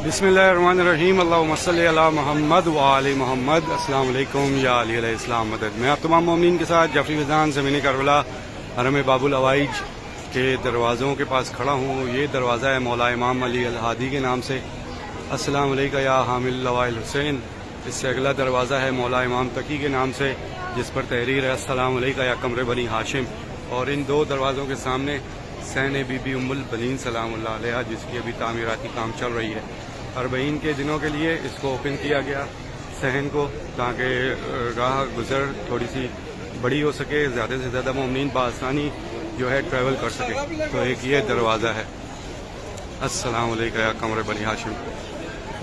बिस्मिल्लाहिर्रहमानिर्रहीम अल्लाहुम्मा सल्ली अला मोहम्मद व आले मोहम्मद। अस्सलाम वालेकुम या अली अलैहि सलाम मदद। मैं आप तमाम मोमिनीन के साथ जाफरी फैज़ान ज़मीन करबला हरम बाबुल अवाइज के दरवाज़ों के पास खड़ा हूँ। ये दरवाज़ा है मौला इमाम अली अल हादी के नाम से। अस्सलाम अलैका या हामिल लवाइल हुसैन। इससे अगला दरवाज़ा है मौला इमाम तकी के नाम से, जिस पर तहरीर है अस्सलाम अलैका या कमरे बनी हाशिम। और इन दो दरवाज़ों के सामने सैन बीबी उम्मुल बनीन सलामुल्लाह अलैहा, जिसकी अभी तामीराती काम चल रही है। अरबईन के दिनों के लिए इसको ओपन किया गया सहन को, ताकि राह गुज़र थोड़ी सी बड़ी हो सके, ज़्यादा से ज़्यादा मोमिनीन बआसानी जो है ट्रैवल कर सके। तो एक ये दरवाज़ा है अस्सलाम वालेकुम या कमरे बनी हाशिम।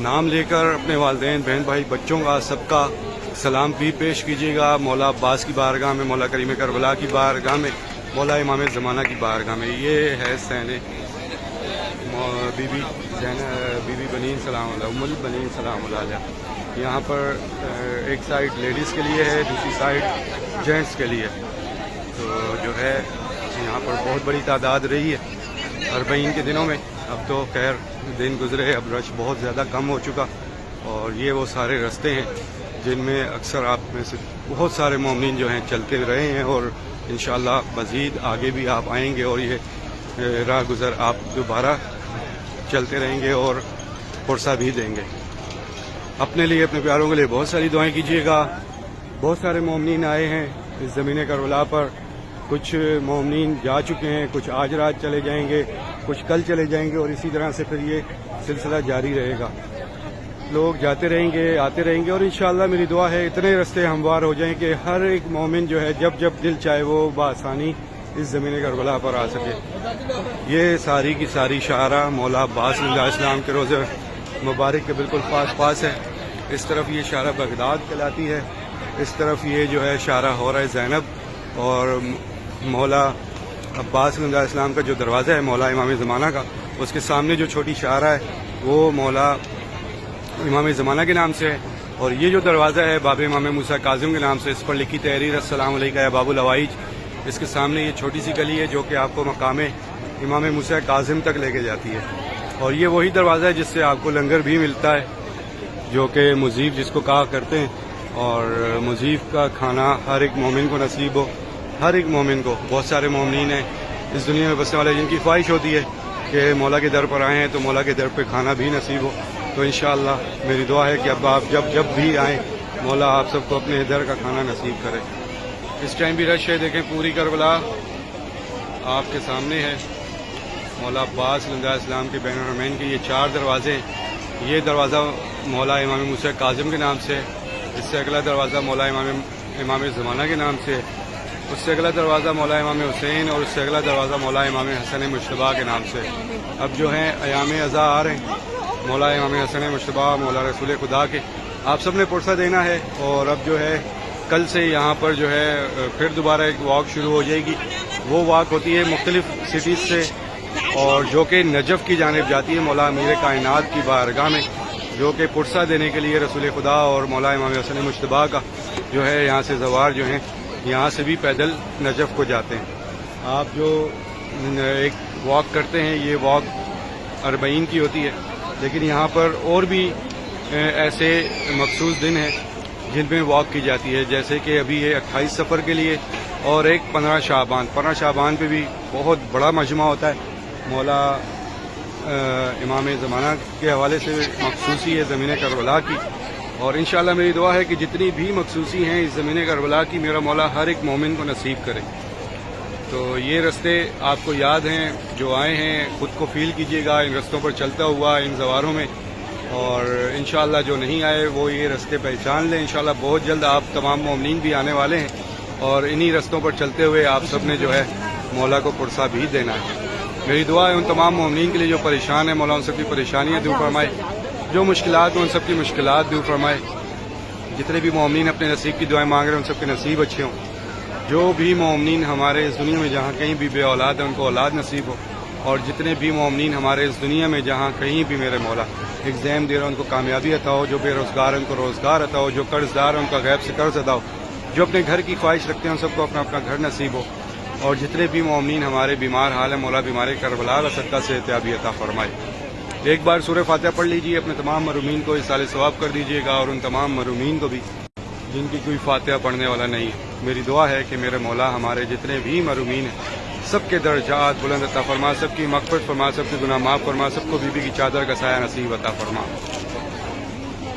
नाम लेकर अपने वालिदैन बहन भाई बच्चों का सबका सलाम भी पेश कीजिएगा मौला अब्बास की बारगाह में, मौला करीम करबला की बारगाह में, मौला इमाम ज़माना की बारगाह में। ये है सैन बीबी बनीन सलाम उम्मुल बनीन सलाम अलैहा। यहाँ पर एक साइड लेडीज़ के लिए है, दूसरी साइड जेंट्स के लिए। तो जो है यहाँ पर बहुत बड़ी तादाद रही है अरबईन के दिनों में। अब तो खैर दिन गुजरे, अब रश बहुत ज़्यादा कम हो चुका। और ये वो सारे रास्ते हैं जिनमें अक्सर आप में से बहुत सारे मोमिनीन जो हैं चलते रहे हैं, और इंशाअल्लाह मज़ीद आगे भी आप आएंगे और ये राह गुज़र आप दोबारा चलते रहेंगे और पुरसा भी देंगे। अपने लिए, अपने प्यारों के लिए बहुत सारी दुआएं कीजिएगा। बहुत सारे मोमिनीन आए हैं इस ज़मीन करबला पर। कुछ मोमिनीन जा चुके हैं, कुछ आज रात चले जाएंगे, कुछ कल चले जाएंगे, और इसी तरह से फिर ये सिलसिला जारी रहेगा। लोग जाते रहेंगे, आते रहेंगे, और इंशाअल्लाह मेरी दुआ है इतने रास्ते हमवार हो जाएं कि हर एक मोमिन जो है जब जब दिल चाहे वो बआसानी इस ज़मीन करबला पर आ सके। ये सारी की सारी शाहरा मौला अब्बास अलैहिस्सलाम के रोज़े मुबारक के बिल्कुल पास है। इस तरफ ये शाहरा बगदाद कहलाती है, इस तरफ ये जो है शाहरा हौरा ज़ैनब, और मौला अब्बास अलैहिस्सलाम का जो दरवाज़ा है मौला इमाम ज़माना का, उसके सामने जो छोटी शाहरा है वो मौला इमाम ज़माना के नाम से है। और ये जो दरवाज़ा है बाब इमाम मूसा काज़िम के नाम से, इस पर लिखी तहरीर अस्सलाम अलैका या बाबुल अवाइज। इसके सामने ये छोटी सी गली है जो कि आपको मकाम इमाम मूसा काज़िम तक लेके जाती है। और ये वही दरवाज़ा है जिससे आपको लंगर भी मिलता है, जो कि मुजीब जिसको कहा करते हैं। और मुजीब का खाना हर एक मोमिन को नसीब हो, हर एक मोमिन को। बहुत सारे मोमिनीन हैं इस दुनिया में बसने वाले जिनकी ख्वाहिश होती है कि मौला के दर पर आए हैं तो मौला के दर पर खाना भी नसीब हो। तो इंशाअल्लाह मेरी दुआ है कि अब आप जब भी आएँ मौला आप सबको अपने दर का खाना नसीब करे। इस टाइम भी रश है, देखें पूरी करबला आपके सामने है। मौला अब्बास अलैहिस्सलाम के बैनुल हरमैन के ये 4 दरवाजे हैं। ये दरवाज़ा मौला इमाम मूसा काज़िम के नाम से है, इससे अगला दरवाज़ा मौला इमाम ज़माना के नाम से है, उससे अगला दरवाज़ा मौला इमाम हुसैन, और उससे अगला दरवाज़ा मौला इमाम हसन मुश्तबा के नाम से। अब जो हैं अयाम अज़ा आ रहे हैं मौला इमाम हसन मुश्तबा मौला रसूल खुदा के, आप सब ने पुरसा देना है। और अब जो है कल से यहाँ पर जो है फिर दोबारा एक वॉक शुरू हो जाएगी। वो वॉक होती है मुख्तलिफ सिटीज़ से, और जो कि नजफ़ की जानिब जाती है मौला अमीर कायनात की बारगाह में, जो कि पुरसा देने के लिए रसूल खुदा और मौला इमाम हसन मुश्तबा का जो है यहाँ से ज़वार जो हैं यहाँ से भी पैदल नजफ़ को जाते हैं। आप जो एक वॉक करते हैं ये वॉक अरबईन की होती है, लेकिन यहाँ पर और भी ऐसे मखसूस दिन हैं जिनमें वॉक की जाती है। जैसे कि अभी ये 28 सफ़र के लिए, और एक 15 शाबान पे भी बहुत बड़ा मजमा होता है। मौला इमाम ज़माना के हवाले से मखसूसी है ज़मीन करबला की। और इंशाअल्लाह मेरी दुआ है कि जितनी भी मखसूसी हैं इस ज़मीन करबला की, मेरा मौला हर एक मोमिन को नसीब करे। तो ये रास्ते आपको याद हैं, जो आए हैं खुद को फील कीजिएगा इन रस्तों पर चलता हुआ इन ज़वारों में। और इंशाअल्लाह जो नहीं आए वो ये रास्ते पहचान लें। इंशाअल्लाह बहुत जल्द आप तमाम मोमिनीन भी आने वाले हैं, और इन्हीं रस्तों पर चलते हुए आप सब ने जो है मौला को पुरसा भी देना है। मेरी दुआ है उन तमाम मोमिनीन के लिए जो परेशान है, मौला उन सबकी परेशानियाँ दूर फरमाए, जो मुश्किलात हैं उन सबकी मुश्किलात दूर फरमाए। जितने भी मोमिनीन अपने नसीब की दुआएं मांग रहे हैं उन सबके नसीब अच्छे हों। जो भी मोमिनीन हमारे इस दुनिया में जहाँ कहीं भी बे औलाद है उनको औलाद नसीब हो, और जितने भी मोमिनीन हमारे इस दुनिया में जहाँ कहीं भी मेरे मौला एग्ज़ाम दे रहे हैं उनको कामयाबी अता हो, जो बेरोज़गार हैं उनको रोज़गार अता हो, जो कर्ज़दार हैं उनका गैब से कर्ज़ अदा हो, जो अपने घर की ख्वाहिश रखते हैं उन सबको अपना अपना घर नसीब हो। और जितने भी मोमिनीन हमारे बीमार हाल हैं मौला बीमारी करबला का सदका से एहतियाबी अता फरमाए। ایک بار سورہ فاتحہ پڑھ لیجئے، اپنے تمام محرومین کو اصال ثواب کر دیجئے گا، اور ان تمام محرومین کو بھی جن کی کوئی فاتحہ پڑھنے والا نہیں ہے۔ میری دعا ہے کہ میرے مولا ہمارے جتنے بھی محرومین ہیں سب کے درجات بلند عطا فرما، سب کی مغفرت فرما، سب کے گناہ معاف فرما، سب کو بی بی کی چادر کا سایہ نصیب عطا فرما۔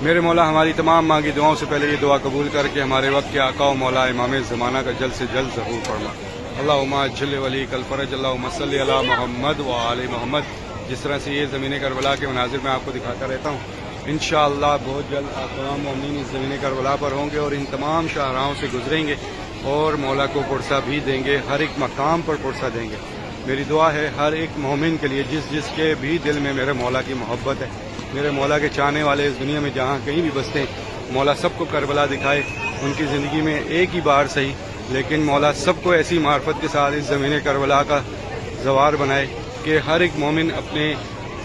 میرے مولا ہماری تمام مانگی دعاؤں سے پہلے یہ دعا قبول کر کے ہمارے وقت کے آقا و مولا امام زمانہ کا جلد سے جلد ظہور فرما۔ اللہم اجل ولی کل فرج، اللہم صلی علی محمد و آل محمد۔ جس طرح سے یہ زمین کربلا کے مناظر میں آپ کو دکھاتا رہتا ہوں، انشاءاللہ بہت جلد آپ تمام مومنین اس زمین کربلا پر ہوں گے اور ان تمام شاہراہوں سے گزریں گے اور مولا کو پرسہ بھی دیں گے، ہر ایک مقام پر پرسہ دیں گے۔ میری دعا ہے ہر ایک مومن کے لیے جس کے بھی دل میں میرے مولا کی محبت ہے، میرے مولا کے چاہنے والے اس دنیا میں جہاں کہیں بھی بستے ہیں، مولا سب کو کربلا دکھائے، ان کی زندگی میں ایک ہی بار صحیح لیکن مولا سب کو ایسی معرفت کے ساتھ اس زمین کربلا کا زوار بنائے کہ ہر ایک مومن اپنے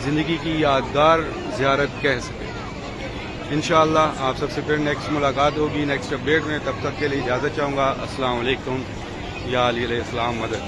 زندگی کی یادگار زیارت کہہ سکے۔ انشاءاللہ آپ سب سے پھر نیکسٹ ملاقات ہوگی نیکسٹ اپڈیٹ میں، تب تک کے لیے اجازت چاہوں گا۔ السلام علیکم، یا علی علیہ السلام مدد۔